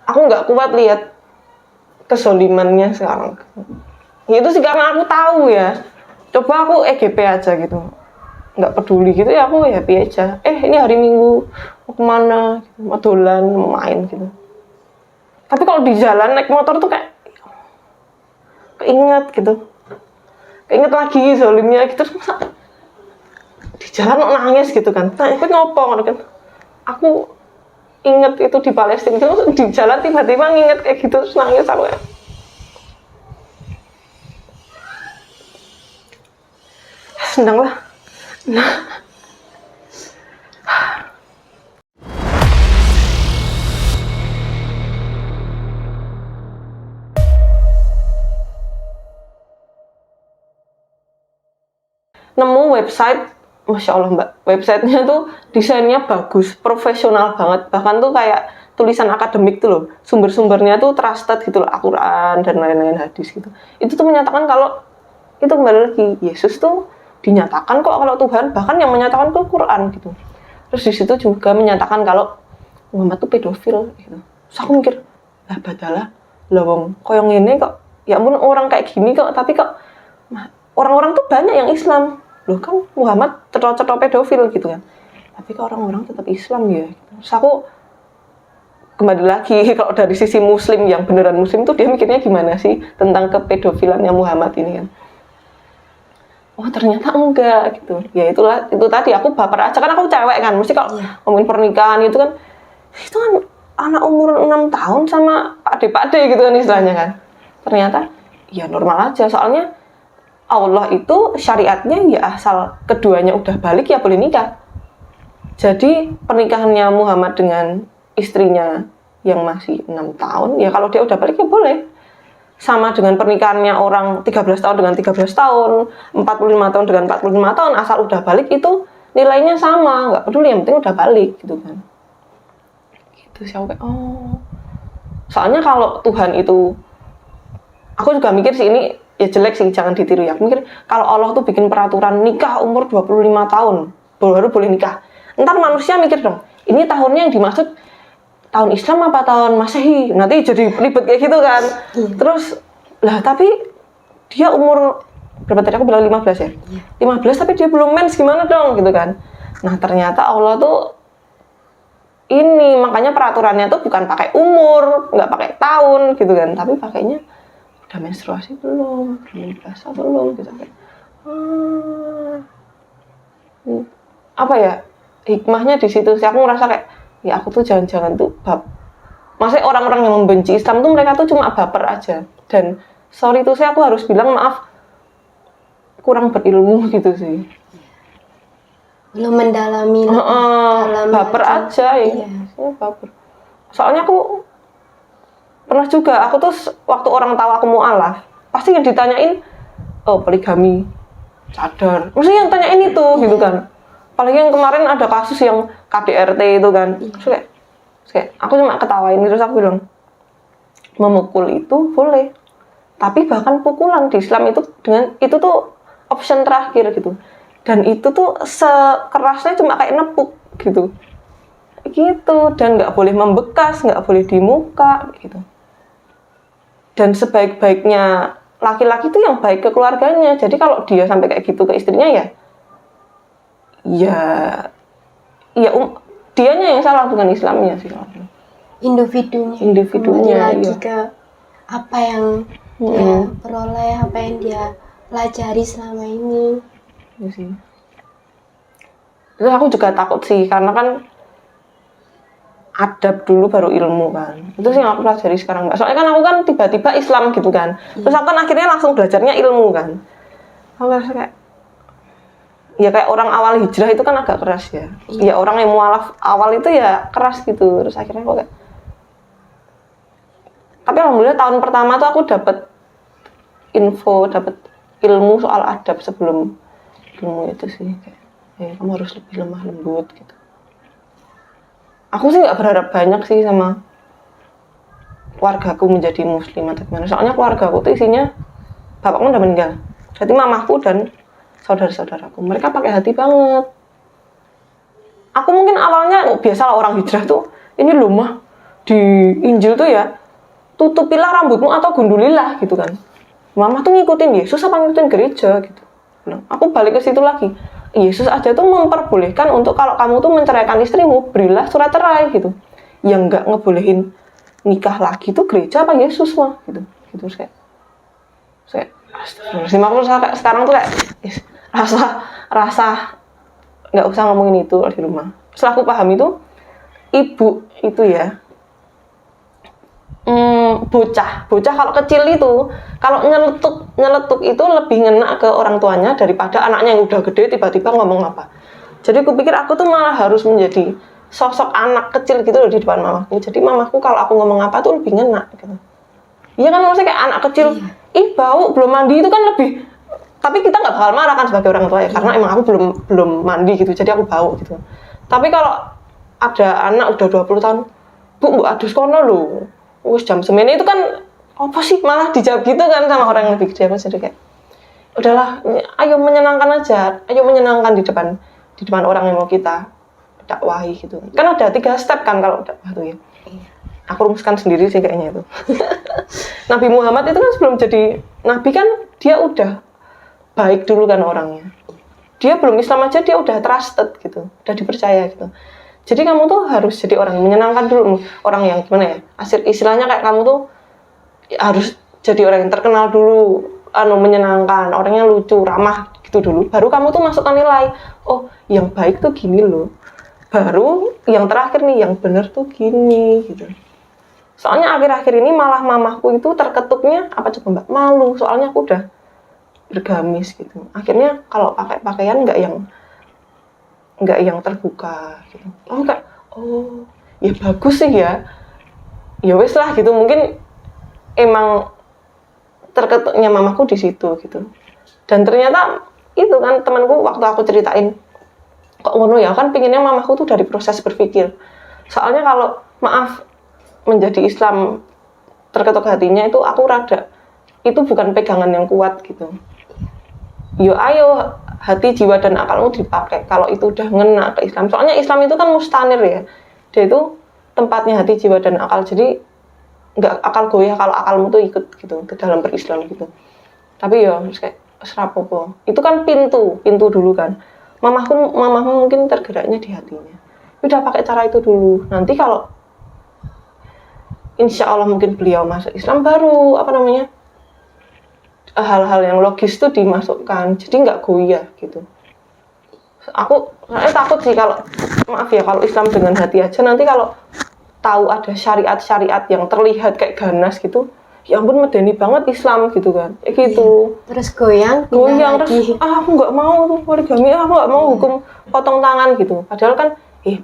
aku nggak kuat lihat kesolimannya sekarang. Itu sih karena aku tahu ya. Coba aku EGP aja gitu, nggak peduli gitu ya, aku happy aja. Ini hari Minggu mau kemana? Mau dolan, mau main gitu. Tapi kalau di jalan naik motor tuh kayak keinget gitu, keinget lagi zolimnya gitu. Terus masa di jalan mau nangis gitu kan? Nah itu ngopo kan? Aku inget itu di Palestina, terus di jalan tiba-tiba nginget kayak gitu terus nangis aku ya. Senang lah. Nah. Nemu website, Masya Allah Mbak, websitenya tuh desainnya bagus, profesional banget, bahkan tuh kayak tulisan akademik tuh loh, sumber-sumbernya tuh trusted gitu loh, Al-Quran dan lain-lain hadis gitu. Itu tuh menyatakan kalau, itu kembali lagi, Yesus tuh dinyatakan kok kalau Tuhan, bahkan yang menyatakan tuh Quran gitu. Terus di situ juga menyatakan kalau Muhammad tuh pedofil gitu. Terus aku mikir, lah badalah, lawang koyong ini kok, ya ampun orang kayak gini kok, tapi kok orang-orang tuh banyak yang Islam. Loh kan Muhammad cetok-cetok pedofil gitu kan. Tapi kok orang-orang tetap Islam ya. Terus aku kembali lagi kalau dari sisi muslim yang beneran muslim tuh dia mikirnya gimana sih tentang kepedofilannya Muhammad ini kan. Oh ternyata enggak gitu. Ya itulah, itu tadi aku baper aja kan aku cewek kan. Mesti kalau ngomongin pernikahan itu kan anak umur 6 tahun sama adik-adik gitu kan istilahnya kan. Ternyata ya normal aja, soalnya Allah itu syariatnya ya asal keduanya udah balik ya boleh nikah. Jadi pernikahannya Muhammad dengan istrinya yang masih 6 tahun, ya kalau dia udah balik ya boleh. Sama dengan pernikahannya orang 13 tahun dengan 13 tahun, 45 tahun dengan 45 tahun, asal udah balik itu nilainya sama, nggak peduli, yang penting udah balik gitu kan. Gitu sih, oh. Soalnya kalau Tuhan itu, aku juga mikir sih ini ya jelek sih, jangan ditiru ya. Aku mikir kalau Allah tuh bikin peraturan nikah umur 25 tahun baru boleh nikah. Ntar manusia mikir dong, ini tahunnya yang dimaksud tahun Islam apa tahun Masehi? Nanti jadi ribet kayak gitu kan. Terus lah tapi dia umur berapa tadi aku bilang 15 ya? 15 tapi dia belum mens, gimana dong gitu kan. Nah ternyata Allah tuh ini makanya peraturannya tuh bukan pakai umur, nggak pakai tahun gitu kan, tapi pakainya udah menstruasi belum, puasa belum gitu kan. Apa ya hikmahnya di situ sih, aku ngerasa kayak ya aku tuh jangan-jangan tuh maksudnya orang-orang yang membenci Islam tuh mereka tuh cuma baper aja, dan sorry tuh saya aku harus bilang maaf kurang berilmu gitu sih, belum mendalami baper aja ya. Baper. Soalnya aku pernah juga, aku tuh waktu orang tahu aku mu'alaf, pasti yang ditanyain, oh poligami, cadar, mesti yang tanyain itu gitu kan. Apalagi yang kemarin ada kasus yang KDRT itu kan, terus kayak aku cuma ketawain, terus aku bilang, memukul itu boleh, tapi bahkan pukulan di Islam itu itu tuh option terakhir gitu, dan itu tuh sekerasnya cuma kayak nepuk gitu, dan nggak boleh membekas, nggak boleh di muka gitu. Dan sebaik-baiknya laki-laki itu yang baik ke keluarganya. Jadi kalau dia sampai kayak gitu ke istrinya dianya yang salah, bukan Islamnya sih. Individunya lagi ke apa yang dia peroleh, apa yang dia pelajari selama ini. Ya sih. Terus aku juga takut sih, karena kan adab dulu baru ilmu kan. Itu sih yang aku pelajari sekarang. Soalnya kan aku kan tiba-tiba Islam gitu kan. Terus aku kan akhirnya langsung belajarnya ilmu kan. Aku rasa kayak orang awal hijrah itu kan agak keras ya. Ya orang yang mualaf awal itu ya keras gitu. Terus akhirnya aku tapi alhamdulillah tahun pertama tuh aku dapat info, dapat ilmu soal adab sebelum ilmu itu sih. Kayak kamu harus lebih lemah lembut gitu. Aku sih nggak berharap banyak sih sama keluargaku menjadi muslim atau gimana. Soalnya keluargaku tuh isinya bapakku udah meninggal. Jadi mamaku dan saudara-saudaraku, mereka pakai hati banget. Aku mungkin awalnya biasalah orang hijrah tuh, ini loh mah di Injil tuh ya, tutupilah rambutmu atau gundulilah gitu kan. Mama tuh ngikutin Yesus apa ngikutin gereja gitu. Nah, aku balik ke situ lagi. Yesus aja tuh memperbolehkan untuk kalau kamu tuh menceraikan istrimu, berilah surat cerai gitu. Yang nggak ngebolehin nikah lagi tuh gereja apa Yesus mah gitu. Gitu saya astagfirullahaladzim, sekarang tuh kayak rasa nggak usah ngomongin itu di rumah. Setelah aku paham itu, ibu itu ya, bocah kalau kecil itu kalau nyeletuk itu lebih ngena ke orang tuanya daripada anaknya yang udah gede tiba-tiba ngomong apa. Jadi aku pikir aku tuh malah harus menjadi sosok anak kecil gitu loh di depan mamaku. Jadi mamaku kalau aku ngomong apa tuh lebih ngena gitu. Iya kan, maksudnya kayak anak kecil, ih bau belum mandi itu kan lebih. Tapi kita nggak bakal marah kan sebagai orang tua ya, karena emang aku belum mandi gitu, jadi aku bau gitu. Tapi kalau ada anak udah 20 tahun, bu adus kono lho, wis jam semene itu kan apa sih, malah dijawab gitu kan sama orang yang lebih gede. Jadi kayak udahlah, ayo menyenangkan aja, ayo menyenangkan di depan orang yang mau kita dakwahi gitu. Kan ada 3 step kan kalau dakwah tuh ya. Aku rumuskan sendiri sih kayaknya itu. Nabi Muhammad itu kan sebelum jadi nabi kan dia udah baik dulu kan orangnya. Dia belum Islam aja dia udah trusted gitu, udah dipercaya gitu. Jadi kamu tuh harus jadi orang yang menyenangkan dulu, orang yang gimana ya? Istilahnya kayak kamu tuh harus jadi orang yang terkenal dulu, menyenangkan, orangnya lucu, ramah gitu dulu. Baru kamu tuh masukkan nilai. Oh, yang baik tuh gini loh. Baru yang terakhir nih, yang benar tuh gini gitu. Soalnya akhir-akhir ini malah mamaku itu terketuknya apa coba mbak, malu. Soalnya aku udah bergamis gitu. Akhirnya kalau pakai pakaian nggak yang terbuka gitu. Oh ya bagus sih ya. Ya wes lah gitu. Mungkin emang terketuknya mamaku di situ gitu. Dan ternyata itu kan temanku waktu aku ceritain, kok ngono ya, kan pinginnya mamaku tuh dari proses berpikir. Soalnya kalau maaf menjadi Islam terketuk hatinya itu aku rada, itu bukan pegangan yang kuat gitu. Yo ayo hati, jiwa dan akalmu dipakai kalau itu udah ngena ke Islam. Soalnya Islam itu kan mustanir ya. Dia itu tempatnya hati, jiwa dan akal. Jadi nggak akal goyah kalau akalmu tuh ikut gitu ke dalam berislam gitu. Tapi ya kayak serapopo. Itu kan pintu dulu kan. Mamahmu mungkin tergeraknya di hatinya. Udah pakai cara itu dulu. Nanti kalau insya Allah mungkin beliau masuk Islam, baru hal-hal yang logis tuh dimasukkan, jadi nggak goyah gitu. Aku takut sih kalau kalau Islam dengan hati aja, nanti kalau tahu ada syariat-syariat yang terlihat kayak ganas gitu, ya ampun medeni banget Islam gitu kan, gitu. Terus goyang terus aku nggak mau tuh poligami, aku nggak mau hukum potong tangan gitu. Padahal kan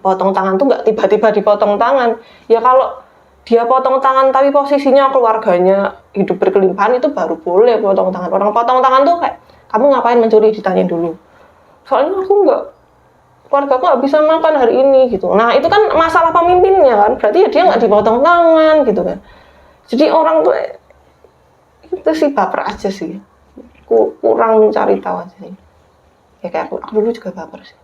potong tangan tuh nggak tiba-tiba dipotong tangan ya. Kalau dia potong tangan tapi posisinya keluarganya hidup berkelimpahan, itu baru boleh potong tangan. Orang potong tangan tuh kayak, kamu ngapain mencuri, ditanyain dulu. Soalnya keluarga aku nggak bisa makan hari ini gitu. Nah itu kan masalah pemimpinnya kan, berarti ya dia nggak dipotong tangan gitu kan. Jadi orang tuh itu sih baper aja sih, kurang mencari tahu aja sih. Ya kayak aku dulu juga baper sih.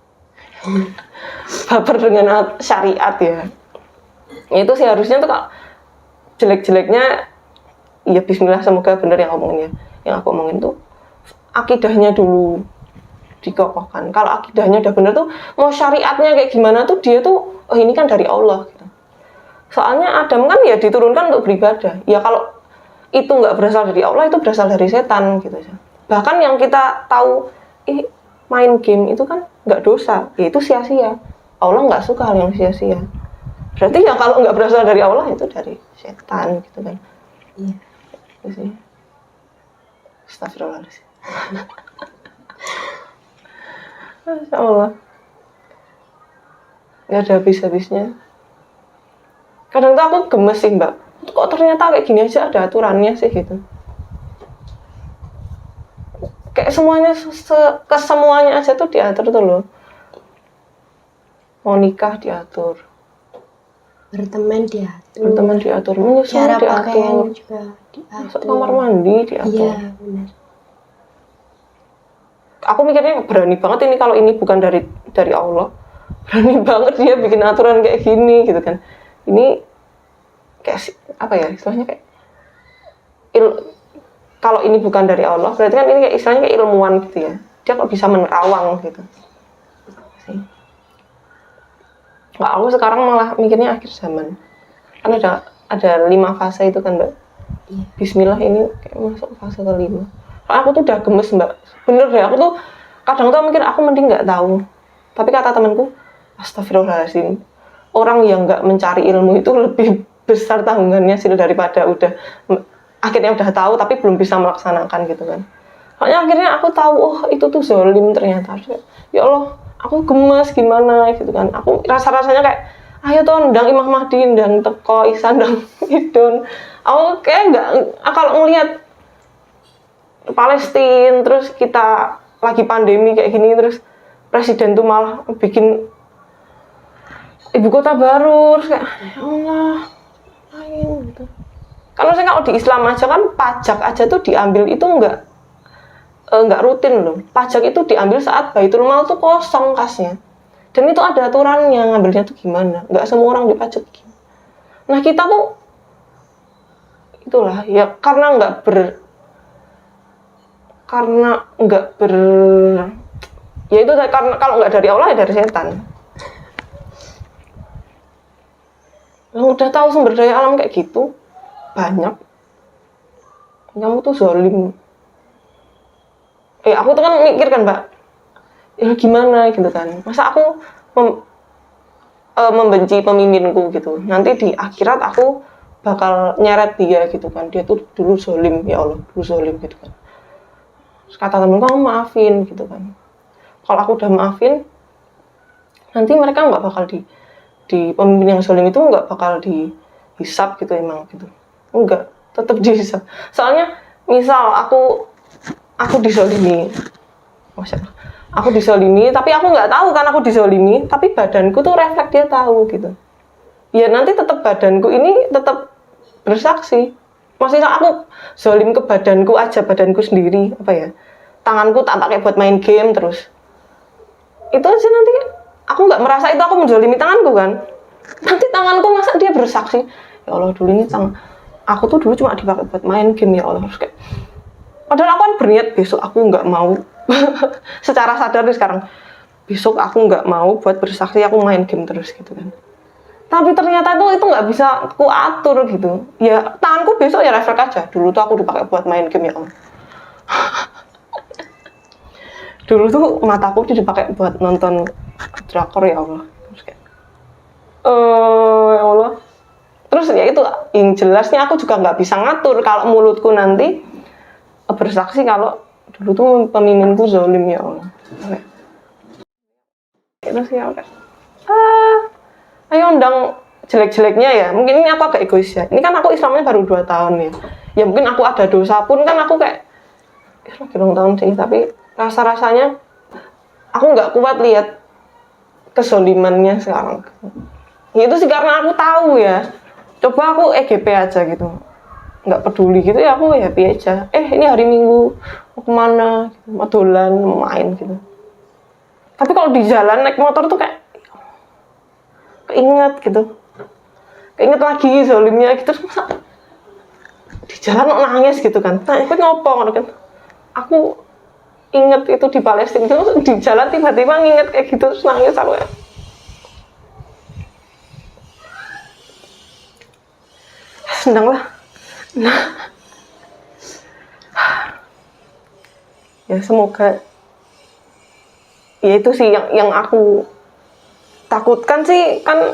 Baper dengan syariat ya. Itu sih harusnya tuh kalau jelek-jeleknya ya bismillah, semoga bener yang aku omongin tuh akidahnya dulu dikokohkan. Kalau akidahnya udah bener tuh, mau syariatnya kayak gimana tuh dia tuh ini kan dari Allah gitu. Soalnya Adam kan ya diturunkan untuk beribadah. Ya kalau itu nggak berasal dari Allah, itu berasal dari setan gitu ya. Bahkan yang kita tahu main game itu kan nggak dosa, ya itu sia-sia. Allah nggak suka hal yang sia-sia. Berarti ya kalau nggak berasal dari Allah, itu dari setan gitu kan. Iya. Itu sih. Astagfirullahaladzim. Masya Allah. Nggak ada habis-habisnya. Kadang tuh aku gemes sih mbak. Kok ternyata kayak gini aja ada aturannya sih gitu. Kayak semuanya, kesemuanya aja tuh diatur tuh loh. Mau nikah diatur. Berteman diatur, menyusul cara diatur, pakaian juga diatur, masuk kamar mandi diatur. Iya benar. Aku mikirnya berani banget ini kalau ini bukan dari Allah, berani banget dia bikin aturan kayak gini gitu kan. Ini kayak apa ya istilahnya kayak kalau ini bukan dari Allah berarti kan ini kayak istilahnya kayak ilmuwan gitu ya, dia kok bisa menerawang gitu. Nggak, aku sekarang malah mikirnya akhir zaman kan ada 5 fase itu kan Mbak. Bismillah ini kayak masuk fase ke-5. Kalau aku tuh udah gemes Mbak, bener deh, aku tuh kadang tuh mikir aku mending nggak tahu, tapi kata temanku astagfirullahaladzim, orang yang nggak mencari ilmu itu lebih besar tanggungannya sih daripada akhirnya udah tahu tapi belum bisa melaksanakan gitu kan. Soalnya akhirnya aku tahu, oh itu tuh zolim ternyata. Ya Allah, aku gemes gimana gitu kan. Aku rasa-rasanya kayak, ayo tuh ndang Imam Mahdi, ndang teko Ihsan, ndang Idun. Aku kayak nggak, kalau ngelihat Palestina terus kita lagi pandemi kayak gini terus presiden tuh malah bikin ibu kota baru, terus kayak ya Allah, ayo gitu. Kalau saya kalau di Islam aja kan pajak aja tuh diambil itu nggak rutin loh. Pajak itu diambil saat Baitul Mal tuh kosong kasnya. Dan itu ada aturannya ngambilnya tuh gimana. Nggak semua orang dipajak. Nah kita tuh itulah ya karena nggak ya itu karena kalau nggak dari Allah ya dari setan. Yang udah tahu sumber daya alam kayak gitu banyak, kamu tuh zolim. Aku tuh kan mikir kan Mbak, ya gimana gitu kan, masa aku membenci pemimpinku gitu, nanti di akhirat aku bakal nyeret dia gitu kan, dia tuh dulu zolim, ya Allah dulu zolim gitu kan. Terus kata temen kamu maafin gitu kan, kalau aku udah maafin nanti mereka nggak bakal di pemimpin yang zolim itu nggak bakal dihisap gitu emang gitu. Enggak, tetap dihisap. Soalnya misal aku dizolimi, Masya Allah, aku dizolimi, tapi aku nggak tahu kan aku dizolimi, tapi badanku tuh refleks dia tahu gitu. Ya nanti tetap badanku ini tetap bersaksi. Maksudnya aku zolim ke badanku aja, badanku sendiri, apa ya, tanganku tak pakai buat main game terus. Itu aja nanti aku nggak merasa itu aku menzolimi tanganku kan. Nanti tanganku masa dia bersaksi, ya Allah dulu ini aku tuh dulu cuma dipakai buat main game ya Allah. Terus kayak, padahal aku kan berniat besok aku nggak mau secara sadar nih sekarang, besok aku nggak mau buat bersaksi, aku main game terus gitu kan. Tapi ternyata itu nggak bisa aku atur gitu. Ya tanganku besok ya refleks aja. Dulu tuh aku dipakai buat main game ya Allah. Dulu tuh mataku dipakai buat nonton drakor ya Allah. Terus kayak, ya Allah. Terus ya itu yang jelasnya aku juga nggak bisa ngatur kalau mulutku nanti bersaksi kalau dulu tuh pemimpinku zolim ya Allah. Terus ya kayak, ayo undang jelek-jeleknya ya. Mungkin ini aku agak egois ya. Ini kan aku Islamnya baru 2 tahun ya. Ya mungkin aku ada dosa pun kan aku kayak lagi 2 tahun sih. Tapi rasa-rasanya aku nggak kuat lihat kezolimannya sekarang. Ya itu sih karena aku tahu ya. Coba aku EGP aja gitu, nggak peduli gitu ya, aku happy aja. Ini hari Minggu mau kemana? Mau dolan, mau main gitu. Tapi kalau di jalan naik motor tuh kayak keinget gitu, keinget lagi zolimnya gitu. Masa di jalan mau nangis gitu kan? Nah itu ngopo kan? Aku inget itu di Palestina itu di jalan tiba-tiba nginget kayak gitu terus nangis aku ya. Senang lah. Nah, ya semoga ya itu sih yang aku takutkan sih kan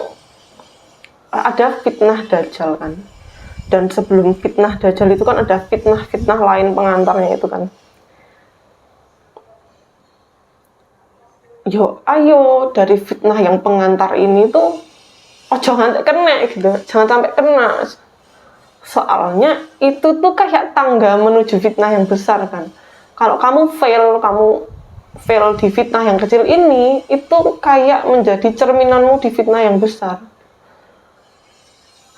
ada fitnah dajjal kan, dan sebelum fitnah dajjal itu kan ada fitnah lain pengantarnya itu kan. Ayo dari fitnah yang pengantar ini tuh jangan kena gitu, jangan sampai kena. Soalnya itu tuh kayak tangga menuju fitnah yang besar kan. Kalau kamu fail di fitnah yang kecil ini, itu kayak menjadi cerminanmu di fitnah yang besar.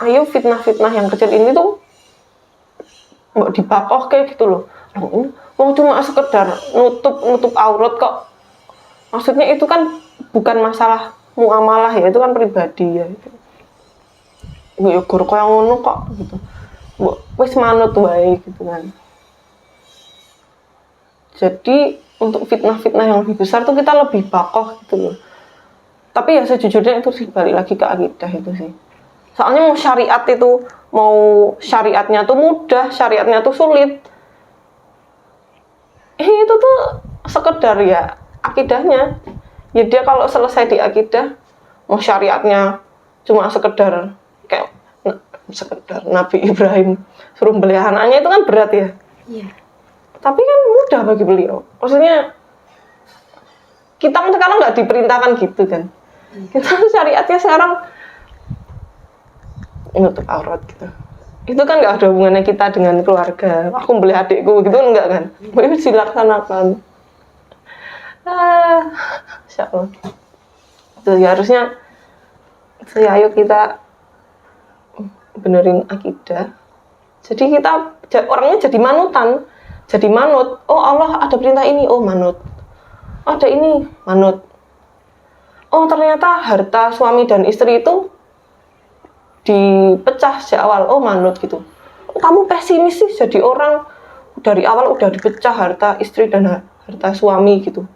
Ayo fitnah-fitnah yang kecil ini tuh mau dibakoh kayak gitu loh. Mau cuma sekedar nutup aurat kok. Maksudnya itu kan bukan masalah muamalah ya, itu kan pribadi ya. ya guru kaya ngono kok gitu. Mbok wis manut wae gitu kan. Jadi untuk fitnah-fitnah yang lebih besar tuh kita lebih bakoh gitu loh. Tapi ya sejujurnya itu sih balik lagi ke akidah itu sih. Soalnya mau syariat itu, mau syariatnya tuh mudah, syariatnya tuh sulit. Itu tuh sekedar ya akidahnya. Ya dia kalau selesai di akidah, mau syariatnya cuma sekedar kayak sekedar Nabi Ibrahim suruh beli anaknya itu kan berat ya. Iya. Tapi kan mudah bagi beliau. Maksudnya kita kan sekarang nggak diperintahkan gitu kan. Kita syariatnya sekarang menutup aurat gitu. Itu kan nggak ada hubungannya kita dengan keluarga. Aku beli adikku gitu enggak kan. Itu dilaksanakan. Insya Allah. Itu ya harusnya ayo kita benerin akidah. Jadi kita orangnya jadi manutan. Jadi manut. Oh Allah ada perintah ini, oh manut. Ada ini, manut. Oh ternyata harta suami dan istri itu dipecah sejak awal, oh manut gitu. Kamu pesimis sih jadi orang dari awal udah dipecah harta istri dan harta suami gitu.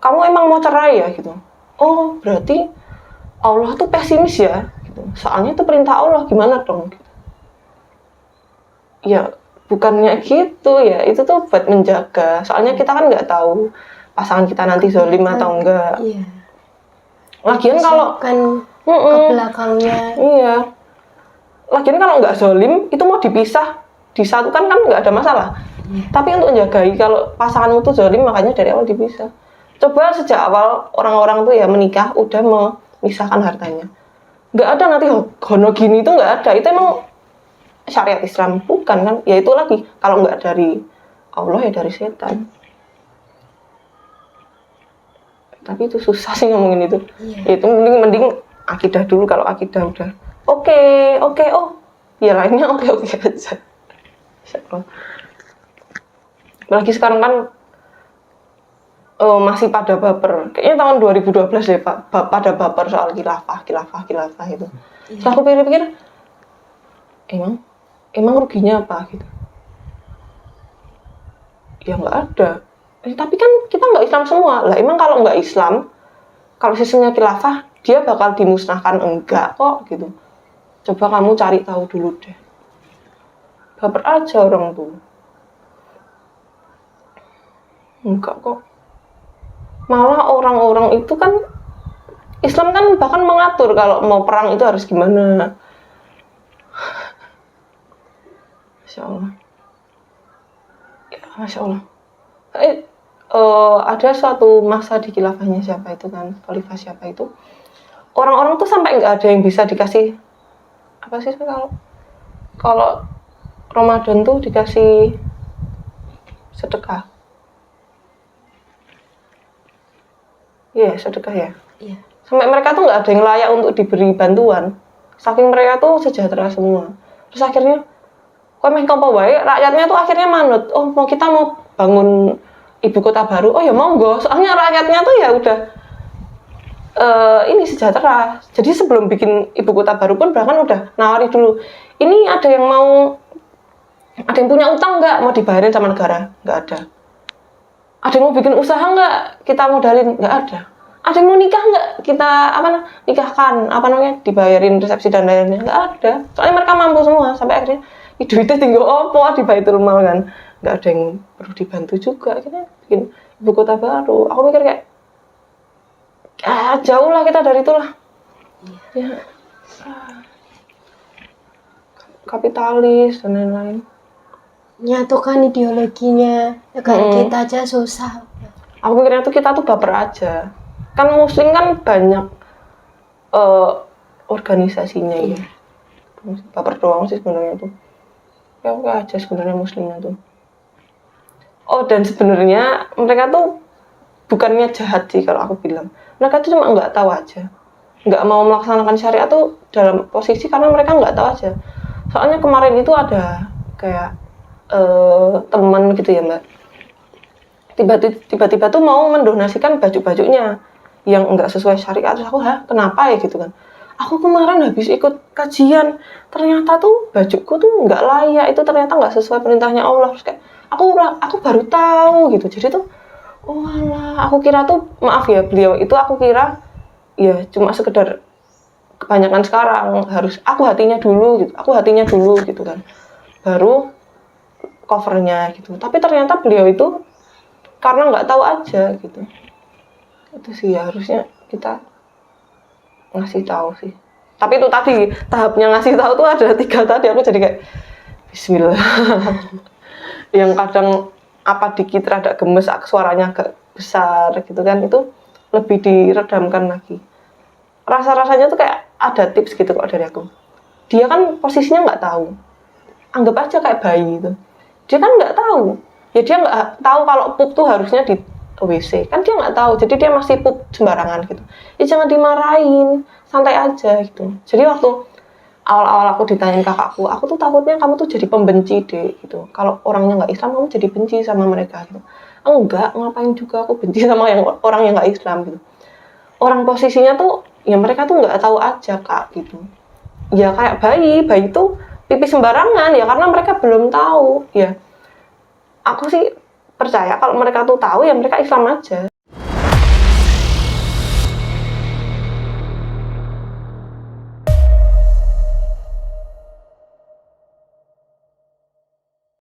Kamu emang mau cerai ya gitu. Oh berarti Allah tuh pesimis ya gitu. Soalnya itu perintah Allah, gimana dong gitu. Ya bukannya gitu ya, itu tuh buat menjaga. Soalnya kita kan nggak tahu pasangan kita nanti zolim atau enggak. Iya. Lagian kalau kan ke belakangnya. Iya. Lagian kalau nggak zolim, itu mau dipisah, disatukan kan nggak ada masalah. Tapi untuk menjagai kalau pasanganmu tuh zolim, makanya dari awal dipisah. Coba sejak awal orang-orang tuh ya menikah udah memisahkan hartanya. Nggak ada nanti hono gini itu nggak ada. Itu emang syariat Islam bukan kan? Ya itu lagi kalau nggak dari Allah ya dari setan. Tapi itu susah sih ngomongin itu. Iya. Itu mending akidah dulu. Kalau akidah udah oke, oh ya lainnya oke aja. Apalagi sekarang kan masih pada baper. Kayaknya tahun 2012 deh Pak, pada baper soal khilafah itu. Terus aku pikir-pikir, emang ruginya apa gitu? Ya nggak ada. Tapi kan kita nggak Islam semua. Lah emang kalau nggak Islam, kalau sistemnya khilafah, dia bakal dimusnahkan enggak kok gitu. Coba kamu cari tahu dulu deh. Baper aja orang tuh. Enggak kok. Malah orang-orang itu kan Islam kan bahkan mengatur kalau mau perang itu harus gimana. Masya Allah. Ya, Masya Allah. Ada suatu masa di khilafahnya siapa itu kan, khalifah siapa itu. Orang-orang tuh sampai nggak ada yang bisa dikasih apa sih kalau Ramadan tuh dikasih sedekah. Iya, sedekah ya. Iya. Sampai mereka tuh nggak ada yang layak untuk diberi bantuan. Saking mereka tuh sejahtera semua. Terus akhirnya, kok kompo wae, rakyatnya tuh akhirnya manut. Oh, kita mau bangun ibu kota baru. Oh ya monggo. Soalnya rakyatnya tuh ya udah ini sejahtera. Jadi sebelum bikin ibu kota baru pun bahkan udah nawari dulu. Ini ada yang punya utang nggak mau dibayarin sama negara? Nggak ada. Ada yang mau bikin usaha nggak? Kita modalin? Nggak ada. Ada yang mau nikah nggak? Kita nikahkan? Dibayarin resepsi dan lainnya? Nggak ada. Soalnya mereka mampu semua. Sampai akhirnya duitnya tinggal opo di Baitul Mal kan. Nggak ada yang perlu dibantu juga. Akhirnya bikin ibu kota baru. Aku mikir kayak jauh lah kita dari itulah. Ya. Kapitalis dan lain-lain. Nyatukan ideologinya negara kita aja susah. Aku mikirnya tuh kita tuh baper aja. Kan muslim kan banyak organisasinya ya. Baper doang sih sebenarnya tuh. Ya oke aja sebenarnya muslimnya tuh. Oh dan sebenarnya mereka tuh bukannya jahat sih kalau aku bilang. Mereka tuh cuma nggak tahu aja. Nggak mau melaksanakan syariat tuh dalam posisi karena mereka nggak tahu aja. Soalnya kemarin itu ada kayak teman gitu ya Mbak. Tiba-tiba tuh mau mendonasikan baju-bajunya yang enggak sesuai syariat. Terus aku, kenapa ya gitu kan. aku kemarin habis ikut kajian, ternyata tuh bajuku tuh nggak layak, itu ternyata nggak sesuai perintahnya Allah. Terus kayak aku baru tahu gitu. Jadi tuh, oh alah, aku kira tuh, maaf ya, beliau itu aku kira ya cuma sekedar, kebanyakan sekarang harus aku hatinya dulu gitu kan, baru covernya gitu. Tapi ternyata beliau itu karena nggak tahu aja gitu. Itu sih ya, harusnya kita ngasih tahu sih. Tapi itu tadi tahapnya ngasih tahu tuh ada 3 tadi, aku jadi kayak Bismillah. Yang kadang apa dikit rada gemes, suaranya agak besar gitu kan, itu lebih diredamkan lagi. Rasa-rasanya tuh kayak ada tips gitu kok dari aku. Dia kan posisinya nggak tahu, anggap aja kayak bayi gitu. Dia kan nggak tahu, ya dia nggak tahu kalau pup tuh harusnya di WC, kan dia nggak tahu, jadi dia masih pup sembarangan gitu. Ya jangan dimarahin, santai aja gitu. Jadi waktu awal-awal aku ditanyain kakakku, aku tuh takutnya kamu tuh jadi pembenci deh gitu. Kalau orangnya nggak Islam, kamu jadi benci sama mereka gitu. Enggak, ngapain juga aku benci sama orang yang nggak Islam gitu. Orang posisinya tuh, ya mereka tuh nggak tahu aja kak gitu. Ya kayak bayi tuh pipis sembarangan ya karena mereka belum tahu ya. Aku sih percaya kalau mereka tuh tahu ya mereka Islam aja